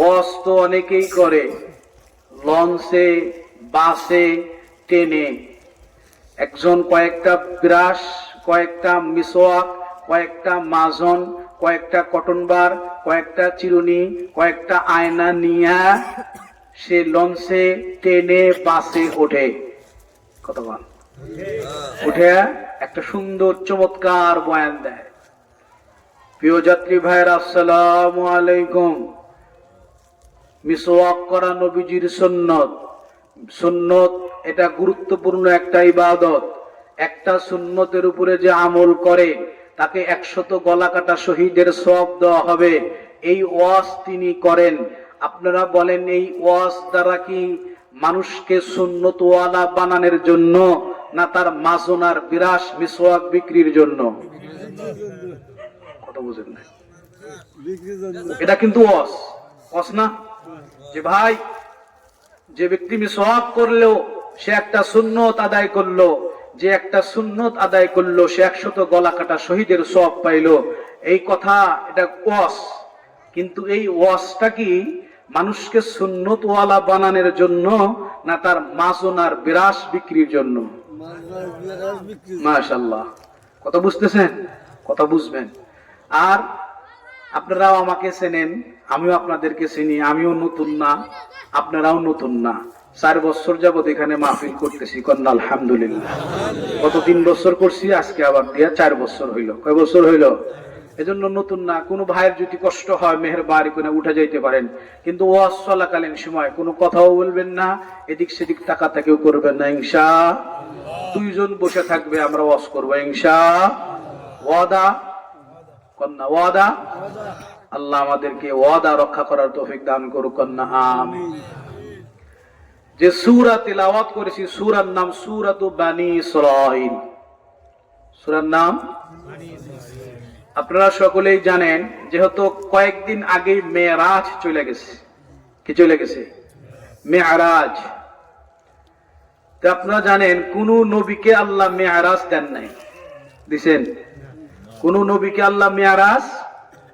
ওয়াজ তো অনেকেই করে, লঞ্চে, বাসে, ট্রেনে। একজন কয়েকটা ব্রাশ, কয়েকটা মিসওয়াক, কয়েকটা মাজন, কয়েকটা কটন বার, কয়েকটা চিরুনি, কয়েকটা আয়না নিয়ে সে লঞ্চে, ট্রেনে, বাসে ওঠে। কতক্ষণ উঠে একটা সুন্দর চমৎকার বয়ান দেয়। প্রিয় যাত্রী ভাইরা, আসসালামু আলাইকুম। মিসওয়াক করা নবীজির সুন্নত। সুন্নত এটা গুরুত্বপূর্ণ একটা ইবাদত। একটা সুন্নতের উপরে যে আমল করে তাকে 100 গলা কাটা শহীদের সওয়াব দেওয়া হবে। এই ওয়াজ তিনি করেন। আপনারা বলেন, এই ওয়াজ দ্বারা কি মানুষকে সুন্নতওয়ালা বানানোর জন্য, না তার মাজনার বিরাস মিসওয়াক বিক্রির জন্য? কথা বুঝেন না? এটা কিন্তু ওয়াজ না যে ভাই, যে ব্যক্তি মিসওয়াক করলো সে একটা সুন্নত আদায় করলো, যে একটা সুন্নত আদায় করলো সে 100 গলা কাটা শহীদের সওয়াব পাইলো। এই কথা, এটা ওয়াজ। কিন্তু এই ওয়াজটা কি মানুষকে সুন্নতওয়ালা বানানোর জন্য, না তার মাজনার বিরাস বিক্রির জন্য? মাশাআল্লাহ। কথা বুঝতেছেন? কথা বুঝবেন। আর আপনারাও আমাকে চেনেন, আমিও আপনাদেরকে চিনি। আমিও নতুন না, আপনারাও নতুন না। 4 বছর যাবত এখানে মাহফিল করতেছি, কন্যা আলহামদুলিল্লাহ। গত 3 বছর করছি, আজকে আবার দিয়া 4 বছর হইল। কয় বছর হইল? এজন্য নতুন না। কোনো ভাইয়ের যদি কষ্ট হয় মেহেরবানি করে উঠে যাইতে পারেন, কিন্তু ওয়াজ চলাকালীন সময় কোনো কথাও বলবেন না, এদিক সেদিক তাকাতাকিও করবেন না। ইনশাআল্লাহ 2 জন বসে থাকবে, আমরা ওয়াজ করবো ইনশাআল্লাহ। ওয়াদা? কন্যা ওয়াদা? আল্লাহ আমাদেরকে ওয়াদা রক্ষা করার তৌফিক দান করুক, কন্যা আমিন। যে সূরা তিলাওয়াত করেছি, সূরার নাম সূরাতু বানী ইসরাঈল। সূরার নাম আপনারা সকলেই জানেন, যেহেতু কয়েকদিন আগেই মেরাজ চলে গেছে। কি চলে গেছে? মেরাজ। তো আপনারা জানেন কোন নবীকে আল্লাহ মেরাজ দেন নাই। দিছেন? কোন নবীকে আল্লাহ মেরাজ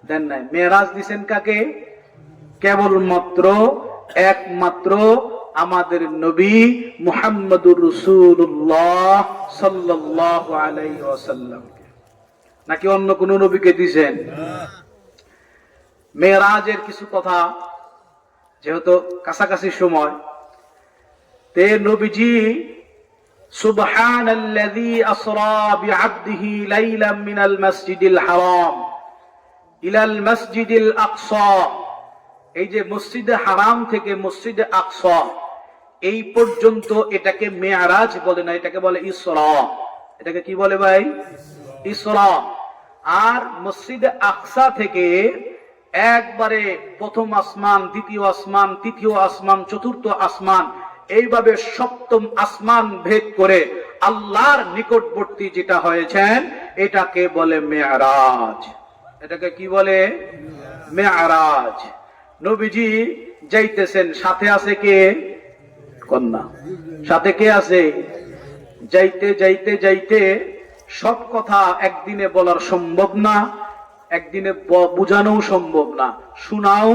দেন নাই। মেরাজ দিছেন কাকে? কেবলমাত্র একমাত্র আমাদের নবী মুহাম্মদুর রাসূলুল্লাহ সাল্লাল্লাহু আলাইহি ওয়াসাল্লাম। নাকি অন্য কোন নবীকে দিছেন? মেরাজের কিছু কথা, যেহেতু কাছাকাছি সময়, তে নবীজি সুবহানাল্লাযী আসরা বিআবদিহি লাইলাম মিনাল মাসজিদিল হারাম ইলাল মাসজিদিল আকসা। এই যে মসজিদে হারাম থেকে মসজিদে আকসা এই পর্যন্ত এটাকে মেরাজ বলে না, এটাকে বলে ইসরা। এটাকে কি বলে ভাই? ইসরা। আর মসজিদে আকসা থেকে একবারে প্রথম আসমান, দ্বিতীয় আসমান, তৃতীয় আসমান, চতুর্থ আসমান, এইভাবে সপ্তম আসমান ভেদ করে আল্লাহর নিকটবর্তী যেটা হয়েছেন এটাকে বলে মেরাজ। এটাকে কি বলে? মেরাজ। নবীজি যাইতেছেন, সাথে আছে কে? কন্যা। সাথে কে আছে? যাইতে যাইতে যাইতে সব কথা একদিনে বলার সম্ভব না, একদিনে বুঝানো সম্ভব না, শোনাও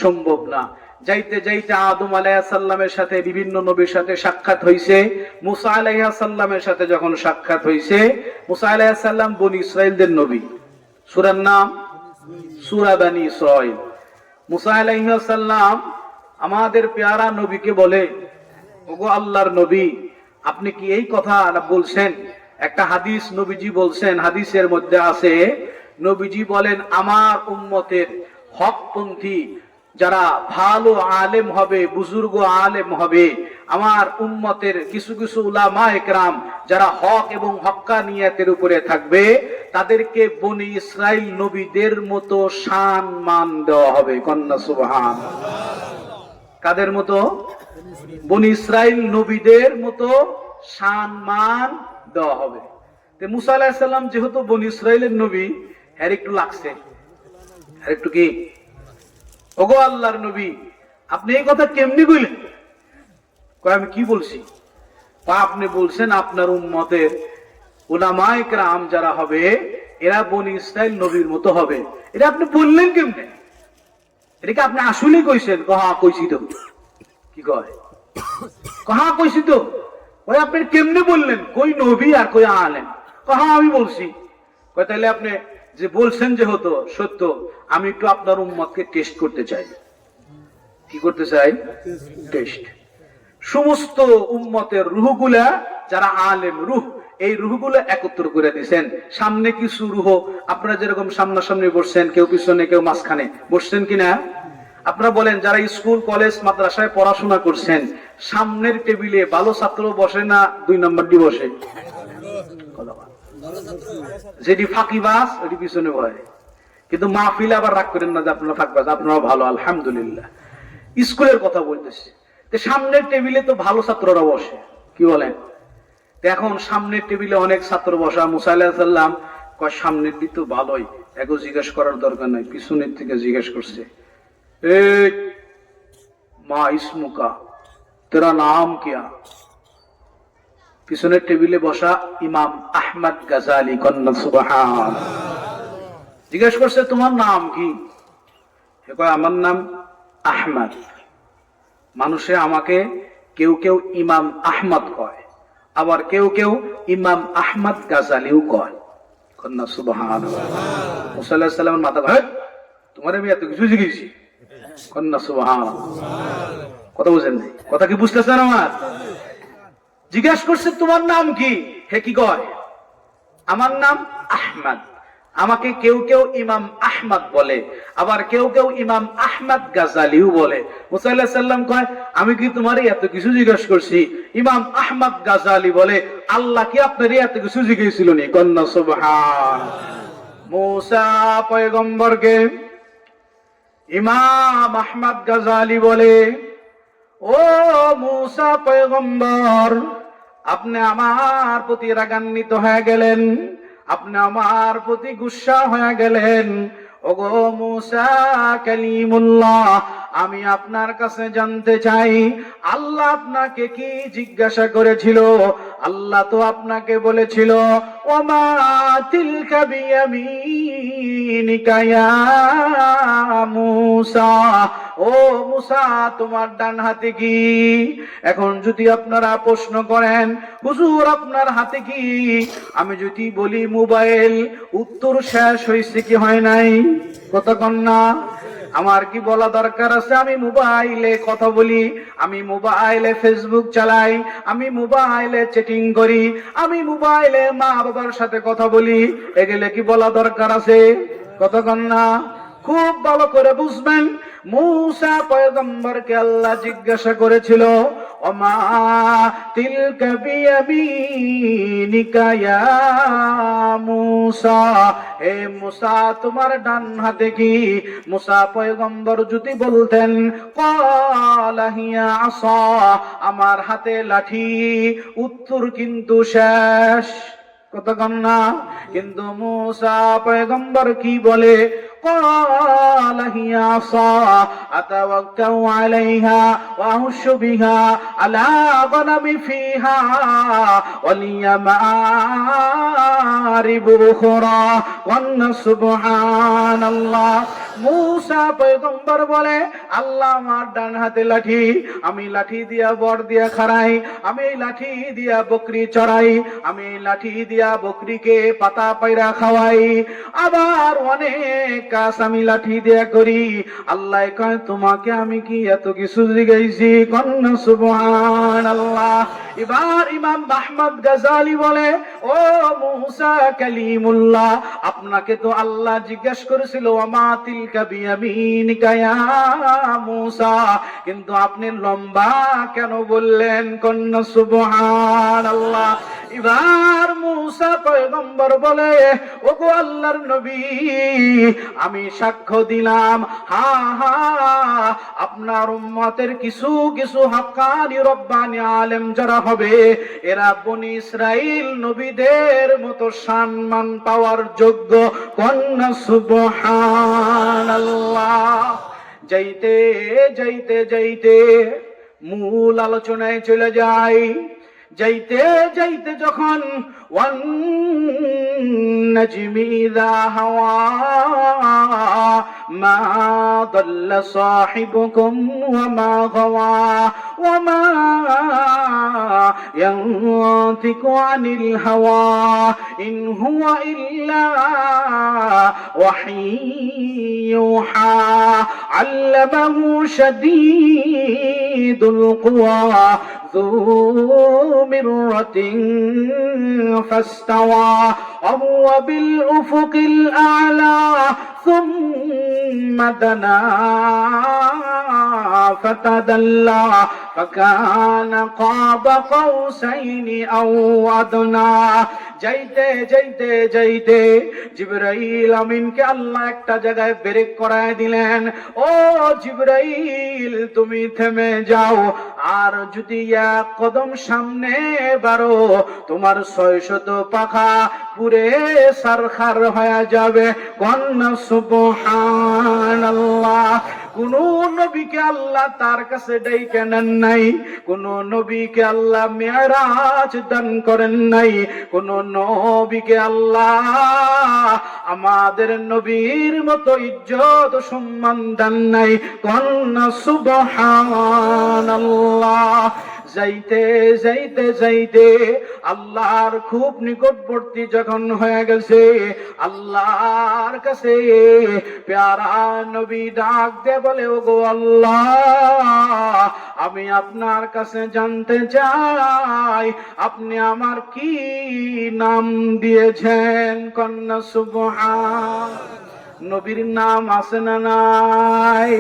সম্ভব না। যাইতে যাইতে আদম আলাইহিস সালামের সাথে বিভিন্ন নবীর সাথে সাক্ষাৎ হইছে। মুসা আলাইহিস সালামের সাথে যখন সাক্ষাৎ হইছে, মুসা আলাইহিস সালাম বনি ইসরাইলদের নবী। সূরার নাম সূরা বানী ইসরাঈল। মুসা আলাইহিস সালাম আমাদের পেয়ারা নবীকে বলে, ওগো আল্লাহর নবী, আপনি কি এই কথা বলছেন? একটা হাদিস নবীজি বলছেন, হাদিসের মধ্যে আছে, নবীজি বলেন, আমার উম্মতের হকপন্থী যারা ভালো আলেম হবে, বুজুর্গ আলেম হবে, আমার উম্মতের কিছু কিছু উলামা একরাম যারা হক এবং হক্কানিয়াতের উপরে থাকবে, তাদেরকে বনি ইসরাইল নবীদের মতো সম্মান দেওয়া হবে। কন্যা সুবহানাল্লাহ। কাদের মতো? বনি ইসরাইল নবীদের মতো সম্মান দেওয়া হবে। তো মুসা আলাইহিস সালাম যেহেতু বনি ইসরাইলের নবী, এর একটু লাগছে, আর একটু কি, ওগো আল্লাহর নবী, আপনি এই কথা কেমনি কইলেন? কয়, আমি কি বলছি? আপনি বলছেন আপনার উম্মতের উলামায়ে কেরাম যারা হবে এরা বনি ইসরাইল নবীর মতো হবে। এটা আপনি বললেন কেমনে? এটাকে আপনি আসলেই কইছেন? হ্যাঁ কইছি তো। কি কয়? হ্যাঁ কইছি তো। ওই আপনি কেমনে বললেন? কই নবী আর কই আলেম? হ্যাঁ আমি বলছি। কয় তাহলে আপনি যে বলছেন যে হতো সত্য, আমি একটু আপনার উম্মতকে টেস্ট করতে চাই। কি করতে চাই? টেস্ট। সমস্ত উম্মতের রুহগুলা, যারা আলেম রুহ, এই রুহগুলো একত্র করে দিয়েছেন। সামনে কিছু রুহ, আপনারা যেরকম সামনাসামনি বসছেন, কেউ পিছনে কেউ মাঝখানে বসছেন কিনা? আপনারা বলেন, যারা স্কুল কলেজ মাদ্রাসায় পড়াশোনা করছেন, সামনের টেবিলে ভালো ছাত্র বসে না 2 নম্বরটি বসে? যেটি ফাঁকিবাজ ওটি পিছনে বসে। কিন্তু মাহফিলে আবার রাগ করেন না যে আপনারা ফাঁকিবাজ, আপনারা ভালো, আলহামদুলিল্লাহ। স্কুলের কথা বলতেছি, সামনের টেবিলে তো ভালো ছাত্ররা বসে। কি বলেন? এখন সামনের টেবিলে অনেক ছাত্র বসা। মুসা আলাইহিস সালাম কয় সামনের দিক তো ভালোই, এগো জিজ্ঞেস করার দরকার নাই, পিছনের থেকে জিজ্ঞেস করছে, এই মা ইসমুকা, তেরা নাম কিয়া? পিছনের টেবিলে বসা ইমাম আহমদ গাজালি, কন্না সুবহান। জিজ্ঞেস করছে তোমার নাম কি? কয় আমার নাম আহমদ। মানুষে আমাকে কেউ কেউ ইমাম আহমদ কয়, আবার কেউ কেউ ইমাম আহমদ গাজালিও কয়। কন্যা সুবহানাল্লাহ। মুসা আলাইহিস সালামের মাথা ভাই, তোমার আমি এত কিছু জিজ্ঞেসি? কন্যা সুবহানাল্লাহ। কথা বুঝেন নাই? কথা কি বুঝতেছেন আমার? জিজ্ঞাসা করছে তোমার নাম কি? হে কি কয়? আমার নাম আহমদ। আমাকে কেউ কেউ ইমাম আহমদ বলে, আবার কেউ কেউ ইমাম আহমদ গাজালিও বলে। মুসা আলাইহিস সালাম কয় আমি কি তোমারে এত কিছু জিজ্ঞাসা করছি? ইমাম আহমদ গাজালি বলে আল্লাহ কি আপনারে এত কিছু জিজ্ঞেসছিল নি? কন্না সুবহান। মুসা পয়গম্বরকে ইমাম আহমদ গাজালি বলে, ও মুসা পয়গম্বর, আপনি আমার প্রতি রাগান্বিত হয়ে গেলেন, আপনি আমার প্রতি গুসা হয়ে গেলেন। ওগো মুসা কালিমুল্লাহ, আমি আপনার কাছে জানতে চাই আল্লাহ আপনাকে কি জিজ্ঞাসা করেছিল? আল্লাহ তো আপনাকে বলেছিল ওমা তিলকা বিয়ামিনিকা ইয়া মুসা, ও মুসা তোমার ডান হাতে কি? এখন যদি আপনারা প্রশ্ন করেন হুজুর আপনার হাতে কি, আমি যদি বলি মোবাইল, উত্তর শেষ হয়েছে কি হয় নাই? কতক্ষণ না? আমার কি বলা দরকার আছে? আমি মোবাইলে কথা বলি, আমি মোবাইলে ফেসবুক চালাই, আমি মোবাইলে চ্যাটিং করি, আমি মোবাইলে মা বাবার সাথে কথা বলি, এগুলো কি বলা দরকার আছে? কতক্ষণ না? খুব ভালো করে বুঝবেন, মুসা পয়গম্বরকে আল্লাহ জিজ্ঞাসা করেছিল ওমা তিলকা বিয়ামিনিকা ইয়া মুসা, হে মুসা তোমার ডান হাতে কি? মুসা পয়গম্বর যদি বলতেন ক্বালা হিয়া আসা, আমার হাতে লাঠি, উত্তর কিন্তু শেষ। কতক্ষণ না? কিন্তু মুসা পয়গম্বর কি বলে? قال هي عصا أتوكأ عليها وأهش بها على غنمي فيها ولي مآرب أخرى وأن سبحان الله। মুসা পয়গম্বর বলে আল্লাহ আমার ডান হাতে লাঠি, আমি লাঠি দিয়া বর দিয়া খাড়াই, আমি লাঠি দিয়া বকরি চড়াই, আমি লাঠি দিয়া বকরিকে পাতা পায়রা খাওয়াই, আবার অনেক কাজ আমি লাঠি দিয়া করি। আল্লাহ কয় তোমাকে আমি কি এত কিছু জিজ্ঞাসি? কন্না সুবহানাল্লাহ। এবার ইমাম আহমদ গাজালি বলে ও মুসা কালিমুল্লাহ, আপনাকে তো আল্লাহ জিজ্ঞাসা করেছিল ওমা তিলকা বিয়ামিনিকা ইয়া মুসা, কিন্তু আপনি লম্বা কেন বললেন? কন্না সুবহানাল্লাহ। এবার মুসা পয়গম্বর বলে ওগো আল্লাহর নবী, আমি সাক্ষ্য দিলাম হা হা আপনার উম্মতের কিছু কিছু হাক্কানি রব্বানি আলেম যারা হবে, এরা বনি ইসরাইল নবীদের মতো সম্মান পাওয়ার যোগ্য। কন্না সুবহানাল্লাহ। যাইতে যাইতে যাইতে মূল আলোচনায় চলে যায়। যাইতে যাইতে যখন ওয়ান-নাজমি ইযা হাওয়া মা দাল্লা সাহিবুকুম ওয়া মা গাওয়া ওয়া মা ইয়ানতিকু আনিল হাওয়া ইন হুয়া ইল্লা ওয়াহয়ুহা আল্লামাহু শাদীদুল কুওয়া ذو مرة فاستوى وهو بالأفق الأعلى ثم دنا فتدلى فكان قاب قوسين أو أدنى যাইতে যাইতে যাইতে জিবরাইল আমিনকে আল্লাহ একটা জায়গায় ব্রেক করায় দিলেন। ও জিবরাইল, তুমি থেমে যাও, আর যদি এক কদম সামনে বাড়ো তোমার 600 পাখা পুরে সারখার হয়ে যাবে। কন্যা সুবহানাল্লাহ। কোন নবীকে আল্লাহ তার কাছে ডাইকে নেন নাই, কোন নবীকে আল্লাহ মেরাজ দান করেন নাই, কোন নবীকে আল্লাহ আমাদের নবীর মতো ইজ্জত সম্মান দেন নাই। কন্যা সুবহানাল্লাহ। যাইতে যাইতে যাইতে আল্লাহর খুব নিকটবর্তী যখন হয়ে গেছে, আল্লাহর কাছে প্যারা নবী ডাক দে বলে, ওগো আল্লাহ, আমি আপনার কাছে জানতে চাই আপনি আমার কি নাম দিয়েছেন। কন্যা সুবহান। নবীর নাম আছে না নাই?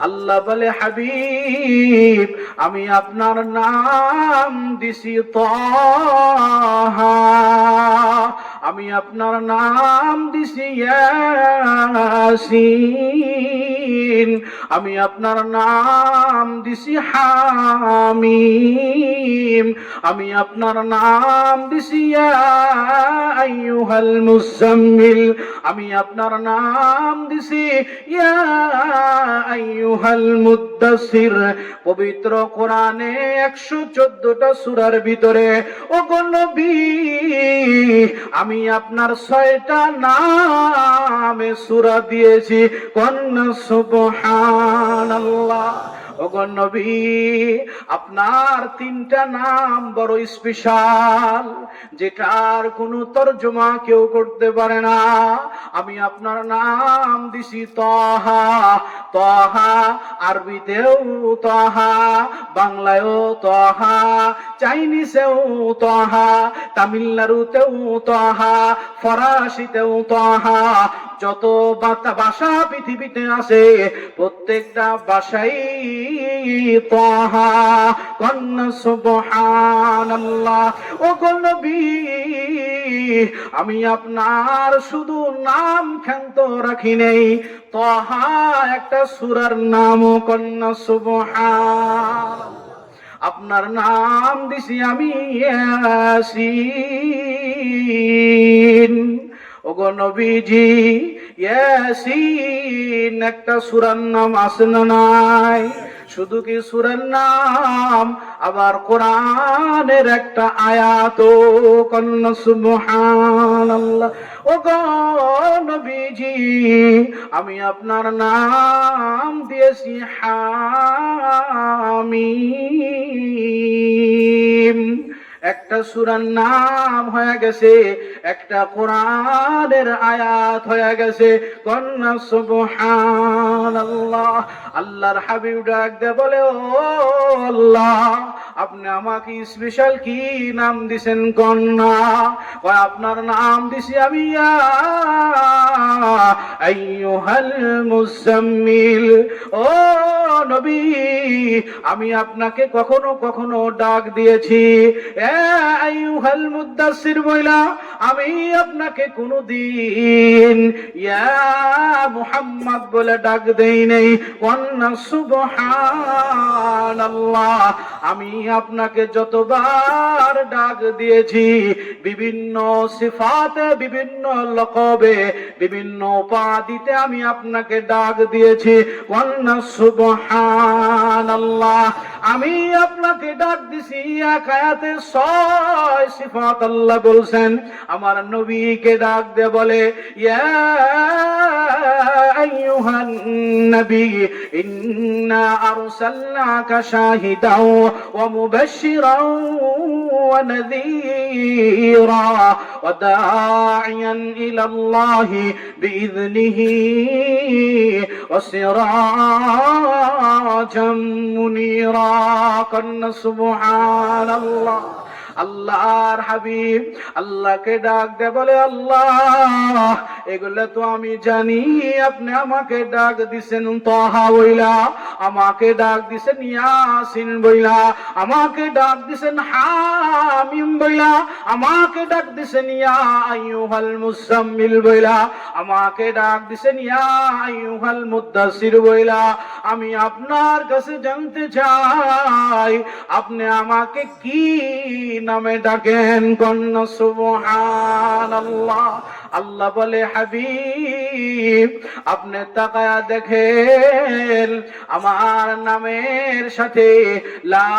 আল্লাহ বলে, হাবিব, আমি আপনার নাম দিছি তাহা, আমি আপনার নাম দিছি ইয়াসিন, আমি আপনার নাম দিছি হামিম, আমি আপনার নাম দিছি ইয়া আইয়ুহাল মুজাম্মিল, আমি আপনার নাম দিছি ইয়া আইয়ুহাল মুদ্দাসসির। পবিত্র কোরআনে 114টা সূরার ভিতরে ওগো নবী আমি আপনার 6টা নামে সূরা দিয়েছি। কন্যা সুবহানাল্লাহ। ওগো নবী, আপনার 3টা নাম বড় স্পেশাল, যেটার কোনো তরজমা কেউ করতে পারে না। আমি আপনার নাম দিছি তাহা। তাহা আরবিতেও তাহা, বাংলায়ও তাহা, চাইনিজেও তাহা, তামিলনাড়ুতেও তাহা, ফরাসিতেও তাহা। যত ভাষা পৃথিবীতে আছে প্রত্যেকটা ভাষাই তাহা। কন্যা সুবহানাল্লাহ। ওগো নবী, আমি আপনার শুধু নাম ক্ষান্ত রাখি নেই, তাহা একটা সূরার নাম। কন্যা সুবহান। আপনার নাম দিছি আমি ইয়াসিন। ওগো নবীজি, ইয়াসিন একটা সূরার নাম আছে না নাই? শুধু কি সূরার নাম, আবার কোরআনের একটা আয়াত। কন্যা সুবহানাল্লাহ। ওগো নবীজি, আমি আপনার নাম দিয়েছি হামিম। একটা সূরার নাম হয়ে গেছে, একটা কোরআনের আয়াত হয়ে গেছে। কন্যা সুবহানাল্লাহ। আল্লাহর হাবিব ডাক দে বলে, ও আল্লাহ, আপনি আমাকে স্পেশাল কি নাম দিছেন? কন্যা আপনার নাম দিছি আমি ইয়া আইয়ুহাল মুজাম্মিল। ও নবী, আমি আপনাকে কখনো কখনো ডাক দিয়েছি আইয়ুহাল মুদ্দাসসির বইলা, আমি আপনাকে কোনদিন ইয়া মুহাম্মদ বলে ডাক দেই নাই। কন্যা সুবহানাল্লাহ। আমি আপনাকে যতবার ডাক দিয়েছি বিভিন্ন সিফাতে, বিভিন্ন লকবে, বিভিন্ন উপাধিতে আমি আপনাকে ডাক দিয়েছি। কন্যা সুবহানাল্লাহ। আমি আপনাকে ডাক দিছি। এক আয়াতে 6 সিফাত আল্লাহ বলছেন। আমার নবীকে ডাক দে বলে, ইয়া আইয়ুহান নবী ইন্না আরসালনাকা শাহিদাও ওয়া মুবাশশিরাও ওয়া নাযীরা ওয়া দা'iয়ান ইলাল্লাহি বিইذনিহি ওয়া সিরাজাম মুনীরা। কান্না সুবহানাল্লাহ। আল্লাহর হাবিব আল্লাহকে ডাক দে বলে, আল্লাহ এগুলো তো আমি জানি, আপনি আমাকে ডাক দিছেন তাহা বইলা, আমাকে ডাক দিছেন ইয়াসিন বইলা, আমাকে ডাক দিছেন হামিম বইলা, আমাকে ডাক দিছেন ইয়া আইয়ুহাল মুজাম্মিল বইলা, আমাকে ডাক দিছেন ইয়া আইয়ুহাল মুদ্দাসসির বইলা। আমি আপনার কাছে জানতে চাই, আপনি আমাকে কি নামে ডাকেন? কন্যা সুবহানাল্লাহ। আল্লাহ বলে, হাবিব আপনি তাকায়া দেখেন, আমার নামের সাথে লা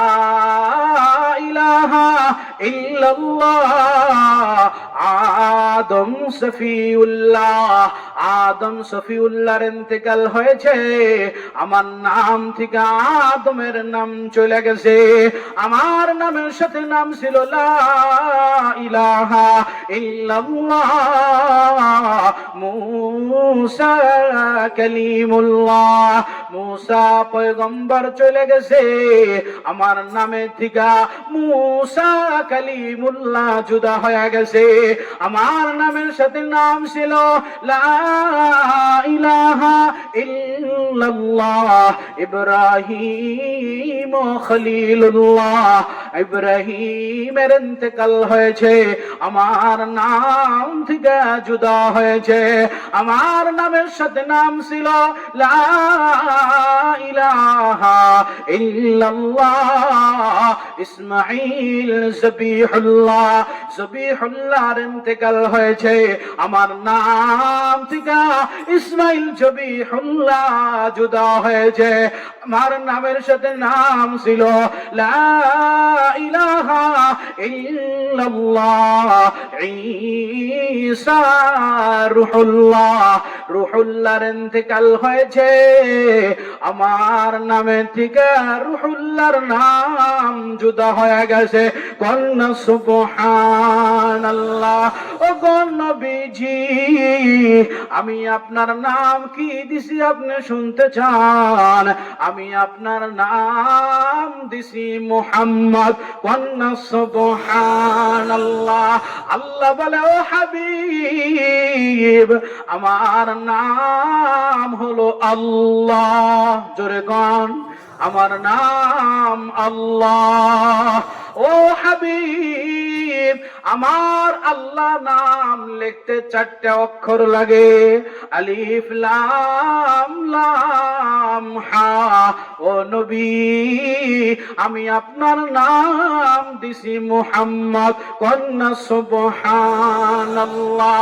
ইলাহা ইল্লাল্লাহ আদম সফিউল্লাহ, আদম সফিউল্লাহর ইন্তেকাল হয়েছে, আমার নাম থেকে আদমের নাম চলে গেছে। আমার নামের সাথে নাম ছিল লা ইলাহা ইল্লাল্লাহ মুসা কালিমুল্লাহ, মুসা পয়গম্বর চলে গেছে, আমার নামে থেকে মুসা কালিমুল্লাহ জুদা হয়ে গেছে। আমার নামের সাথে নাম ছিল লা ইলাহা ইল্লাল্লাহ ইব্রাহিম খলিলুল্লাহ, ইব্রাহিমের ইন্তেকাল হয়েছে, আমার নাম থেকে জুদা হয়েছে। আমার নামের সাথে নাম ছিল লা ইলাহা ইল্লাল্লাহ ইসমাঈল জবিহুল্লাহ, জবিহুল্লাহর ইন্তেকাল হয়েছে, আমার নাম থেকে ইসমাঈল জবিহুল্লাহ জুদা হয়েছে। আমার নামের সাথে নাম ছিল লা ইলাহা ইল্লাল্লাহ ঈসা রূহুল্লাহ, রূহুল্লাহর ইন্তেকাল হয়েছে, আমার নামে থেকে রূহুল্লাহর নাম জুদা হয়ে গেছে। কন্যা সুবহানাল্লাহ। ও নবীজি আমি আপনার নাম কি দিছি আপনি শুনতে চান? আমি আপনার নাম দিছি মুহাম্মদ। কন্যা সুবহানাল্লাহ। আল্লাহ বলে, ও হাবিব আমার নাম হলো আল্লাহ। জোরে কোন, আমার নাম আল্লাহ। ও হাবিব আমার আল্লাহ নাম লিখতে 4টে অক্ষর লাগে, আলিফ লাম লাম হা। ও নবী আমি আপনার নাম দিছি মুহাম্মদ। কন্যা সুবহানাল্লাহ।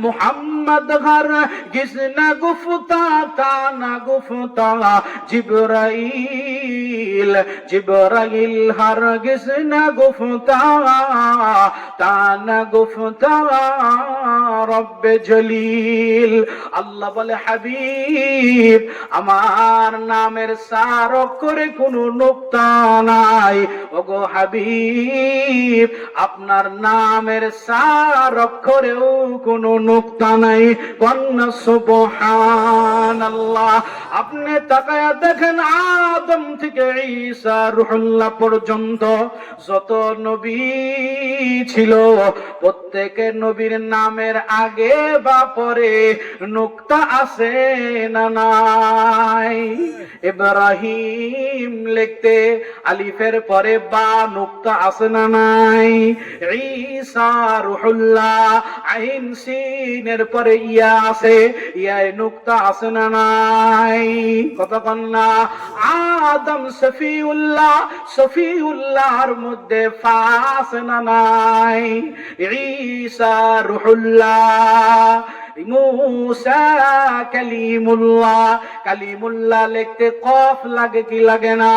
মুহাম্মদ ঘর গিসনা গুফতা তানা গুফতা, জিবরাইল জিবরাইল হর গিসনা গুফতা তানা গুফতা রব্বে জলিল। আল্লাহ বলে, হাবিব আমার নামের 4 অক্ষরে কোনো নুকতা নাই। ওগো হাবিব আপনার নামের 4 অক্ষরেও কোনো নুকতা নাই। কন্যা সুবহানাল্লাহ। আপনি তাকায়া দেখেন, আদম থেকে ঈসা রূহুল্লাহ পর্যন্ত যত নবী ছিল, প্রত্যেকের নবীর নামের আগে বা পরে নুকতা আছে না নাই? ইব্রাহিম লিখতে আলিফের পরে বা নুকতা আছে না নাই? ঈসা রূহুল্লাহ আইন সিনের পরে ইয়া আছে, ইয়ায় নুকতা আছে না নাই? কতক্ষণ না? আদম সফিউল্লাহ, সফিউল্লাহর মধ্যে ফা আছে না নাই? ঈসা রূহুল্লাহ, মুসা কালিমুল্লাহ। কালিমুল্লাহ লিখতে কফ লাগে কি লাগে না?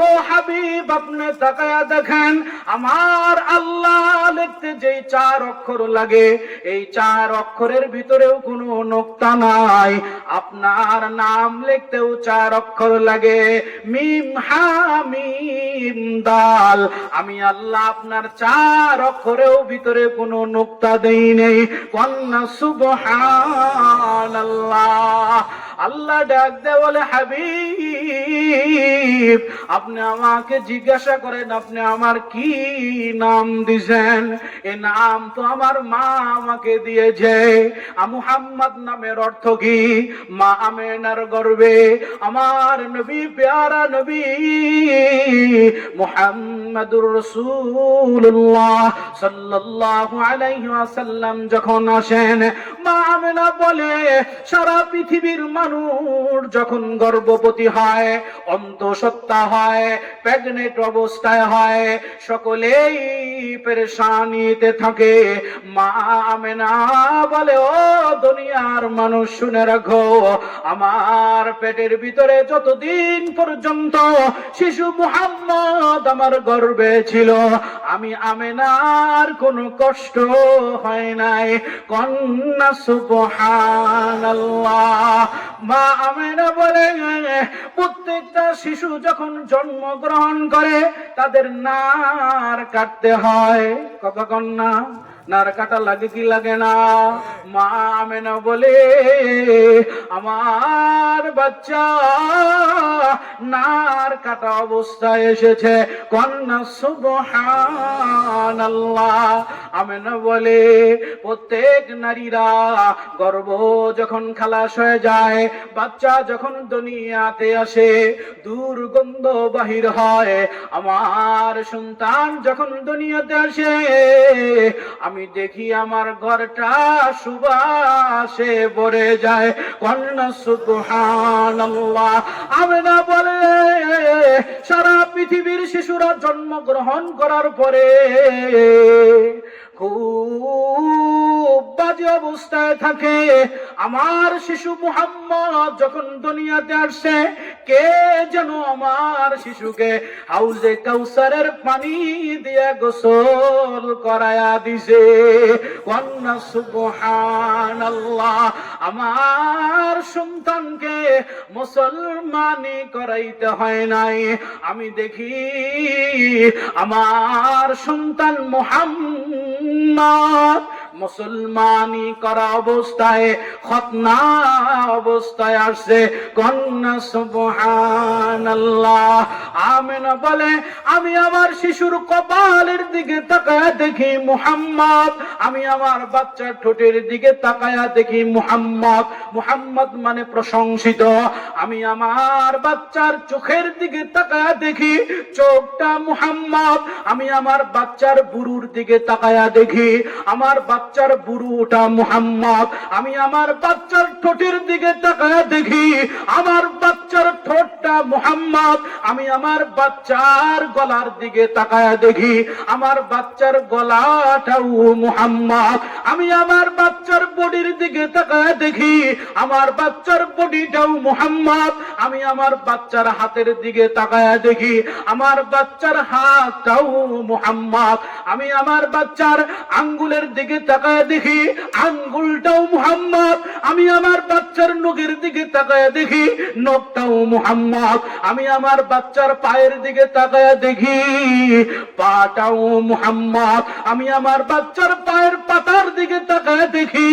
ও হাবিব, আপনি তাকায়া দেখেন, আমার আল্লাহ লিখতে যেই 4 অক্ষর লাগে, এই 4 অক্ষরের ভিতরেও কোনো নোক্তা নাই। আপনার নাম লিখতেও 4 অক্ষর লাগে, মিম হা মিম দাল। আমি আল্লাহ আপনার 4 অক্ষরেও ভিতরে কোনো নোক্তা দেই নেই। কন্না সুবহানাল্লাহ। আল্লাহ ডাক দে বলে, হাবিব, আপনি আমাকে জিজ্ঞাসা করেন আপনি আমার কি নাম দিয়েছেন? এ নাম তো আমার মা আমাকে দিয়েছে। মুহাম্মদ নামের অর্থ কি? মা আমেনার গর্ভে আমার নবী, প্যারা নবী মুহাম্মাদুর রাসূলুল্লাহ সাল্লাল্লাহু আলাইহি ওয়াসাল্লাম যখন আসেন, মা আমেনা বলে, সারা পৃথিবীর মানুষ যখন গর্ভবতী হয়, অন্তঃসত্ত্বা হয়, প্রেগনেন্ট অবস্থায় হয়, সকলেই পেরেশানিতে থাকে। মা আমেনা বলে, ও দুনিয়ার মানুষ শুনে রাখো, আমার পেটের ভিতরে যতদিন পর্যন্ত শিশু মুহাম্মদ আমার গর্ভে ছিল, আমি আমেনার কোনো কষ্ট হয় নাই। কন্না সুবহানাল্লাহ। মা আমেনা বলে, প্রত্যেকটা শিশু যখন জন্মগ্রহণ করে তাদের নার কাটতে হয়। কথা কন্যা, নার কাটা লাগে কি লাগে না? মা আমেনা বলে, আমার বাচ্চা নার কাটা অবস্থায় এসেছে। কন্যা সুবহানাল্লাহ। আমেনা বলে, প্রত্যেক নারীরা গর্ভ যখন খালাস হয়ে যায়, বাচ্চা যখন দুনিয়াতে আসে, দুর্গন্ধ বাহির হয়। আমার সন্তান যখন দুনিয়াতে আসে, আমি দেখি আমার ঘরটা সুবাসে ভরে যায়। কন্যা সুবহানাল্লাহ। আমেনা বলে, সারা পৃথিবীর শিশুরা জন্মগ্রহণ করার পরে খুব বাজে অবস্থায় থাকে। আমার শিশু মুহাম্মদ যখন দুনিয়াতে আসছে, কে যেন আমার শিশুকে হাউজে কাউসারের পানি দিয়ে গোসল করায়া দিছে। কন্যা সুবহানাল্লাহ। আমার সন্তানকে মুসলমানি করাইতে হয় নাই। আমি দেখি আমার সন্তান মুহাম্মদ মুসলমানি করা অবস্থায়, খতনা অবস্থায় আসছে। কন্যা সুবহানাল্লাহ। আমেনা বলে, আমি আমার শিশুর কপালের দিকে তাকায়া দেখি মুহাম্মদ, আমি আমার বাচ্চার ঠোঁটের দিকে তাকায়া দেখি মুহাম্মদ। মুহাম্মদ মানে প্রশংসিত। আমি আমার বাচ্চার চোখের দিকে তাকায়া দেখি চোখটা মুহাম্মদ। আমি আমার বাচ্চার বুরুর দিকে তাকায়া দেখি আমার বাচ্চার বুরুটা মুহাম্মদ। আমি আমার বাচ্চার ঠোঁটের দিকে তাকায়া দেখি আমার বাচ্চার ঠোঁটটা মুহাম্মদ। আমি আমার বাচ্চার গলার দিকে তাকায়া দেখি আমার বাচ্চার গলাটাও মুহাম্মদ। আমি আমার বাচ্চার বডির দিকে তাকায়া দেখি আমার বাচ্চার বডিটাও মুহাম্মদ। আমি আমার বাচ্চার হাতের দিকে তাকায়া দেখি আমার বাচ্চার হাতটাও মুহাম্মদ। আমি আমার বাচ্চার আঙ্গুলের দিকে তাকায়া দেখি আঙ্গুলটাও মুহাম্মদ। আমি আমার বাচ্চার নখের দিকে তাকায়া দেখি নখটাও মুহাম্মদ। আমি আমার বাচ্চার পায়ের দিকে তাকায়া দেখি পাটাও মুহাম্মদ। আমি আমার বাচ্চার পায়ের পাতার দিকে তাকায়া দেখি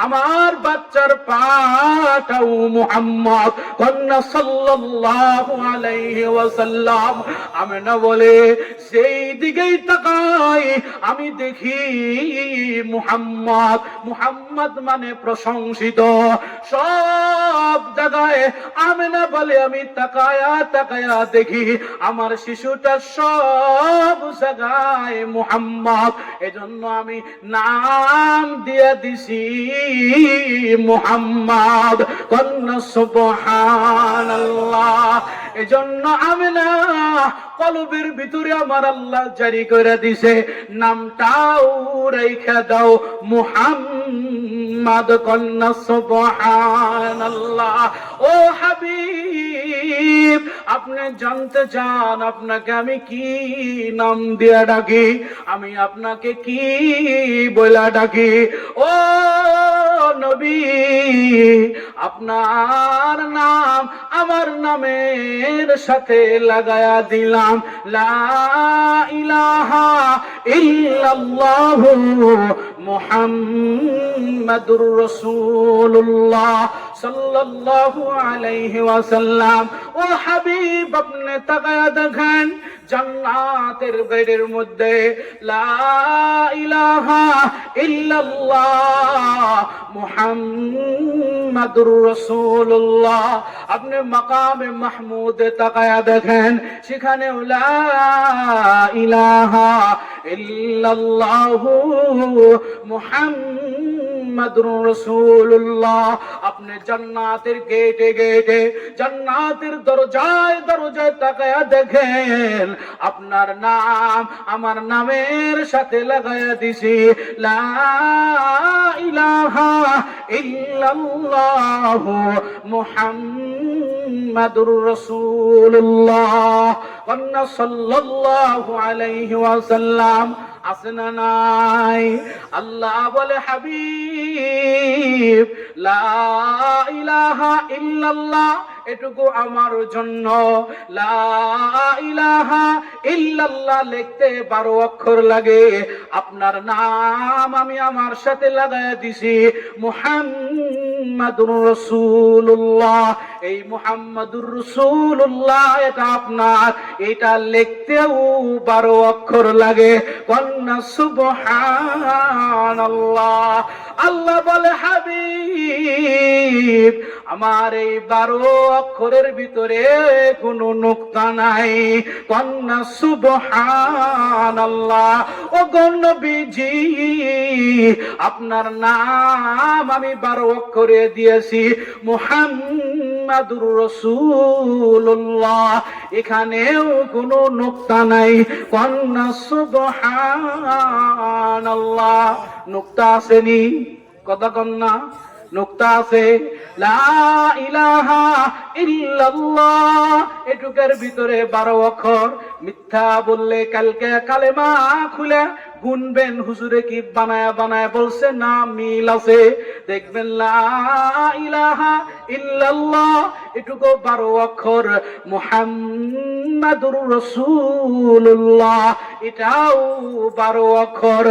আমার বাচ্চার পাটাও মুহাম্মদ। কন্যা সাল্লাল্লাহু আলাইহি ওয়াসাল্লাম। আমেনা বলে, সেই দিকেই তাকাই আমি দেখি মুহাম্মদ। মুহাম্মদ মানে প্রশংসিত। সব জায়গায় আমেনা বলে, আমি তাকায়া তাকায়া দেখি আমার শিশুটা সব জায়গায় মুহাম্মদ। এজন্য আমি নাম দিয়ে দিছি মুহাম্মদ। কন্যা সুবহানাল্লাহ। এজন্য আমেনা কলবের ভিতরে আমার আল্লাহ জারি করে দিছে, নামটাও রাইখা দাও মুহাম্মদ। মুহাম্মদ কন্না সুবহানাল্লাহ। ও হাবিব, আপনি জানতে চান আপনাকে আমি কি নাম দিয়া ডাকি, আমি আপনাকে কি বলা ডাকি? ও নবী, আপনার নাম আমার নামের সাথে লাগায়া দিলাম, লা ইলাহা ইল্লাল্লাহু মুহাম্মাদুর রাসূলুল্লাহ সাল্লাল্লাহু আলাইহি ওয়াসাল্লাম। ও হাবিব, আপনি তাকায়া দেখেন জান্নাতের গেটের মধ্যে লা ইলাহা ইল্লাল্লাহ মুহাম্মাদুর রাসূলুল্লাহ। আপনি মাকামে মাহমুদে তাকায়া দেখেন, সেখানে লা ইলাহা ইল্লাল্লাহু মুহাম্মাদুর রাসূলুল্লাহ। আপনি জান্নাতের গেটে গেটে, জান্নাতের দরজায় দরজায় তাকায়া দেখেন, আপনার নাম আমার নামের সাথে লাগায়া দিছি, লা ইলাহা ইল্লাল্লাহু মুহাম্মাদুর রাসূলুল্লাহ কন্না সাল্লাল্লাহু আলাইহি ওয়াসাল্লাম। আছে না নাই? আল্লাহ বলে, হাবিব লা ইলাহা ইল্লাল্লাহ এটুকু আমার জন্য, লা ইলাহা ইল্লাল্লাহ লিখতে 12 অক্ষর লাগে, আপনার নাম আমি আমার সাথে লাগায়া দিছি মুহাম্মাদুর রাসূলুল্লাহ। এই মুহাম্মাদুর রাসূলুল্লাহ এটা আপনার, এটা লিখতেও 12 অক্ষর লাগে। কন্না সুবহানাল্লাহ। আল্লাহ বলে, হাবিব আমার এই 12 অক্ষরের ভিতরে কোনো নুকতা নাই। কন্না সুবহানাল্লাহ। ও নবীজি, আপনার নাম আমি 12 অক্ষরে দিয়েছি মুহাম্মাদুর রাসূলুল্লাহ, এখানেও কোনো নুকতা নাই। কন্না সুবহানাল্লাহ। নুকতা আসেনি? কথা কন্যা নুকতা আছে। লা ইলাহা ইল্লাল্লাহ এটুকের ভিতরে 12 অক্ষর। মিথ্যা বললে কালকে কালেমা খুলে গুনবেন, হুজুরে কি বানায়া বানায়া বলছে না মিল আছে, দেখবেন লা ইলাহা ইল্লাল্লাহ এটুকু 12 অক্ষর, মুহাম্মাদুর রাসূলুল্লাহ এটাও 12 অক্ষর।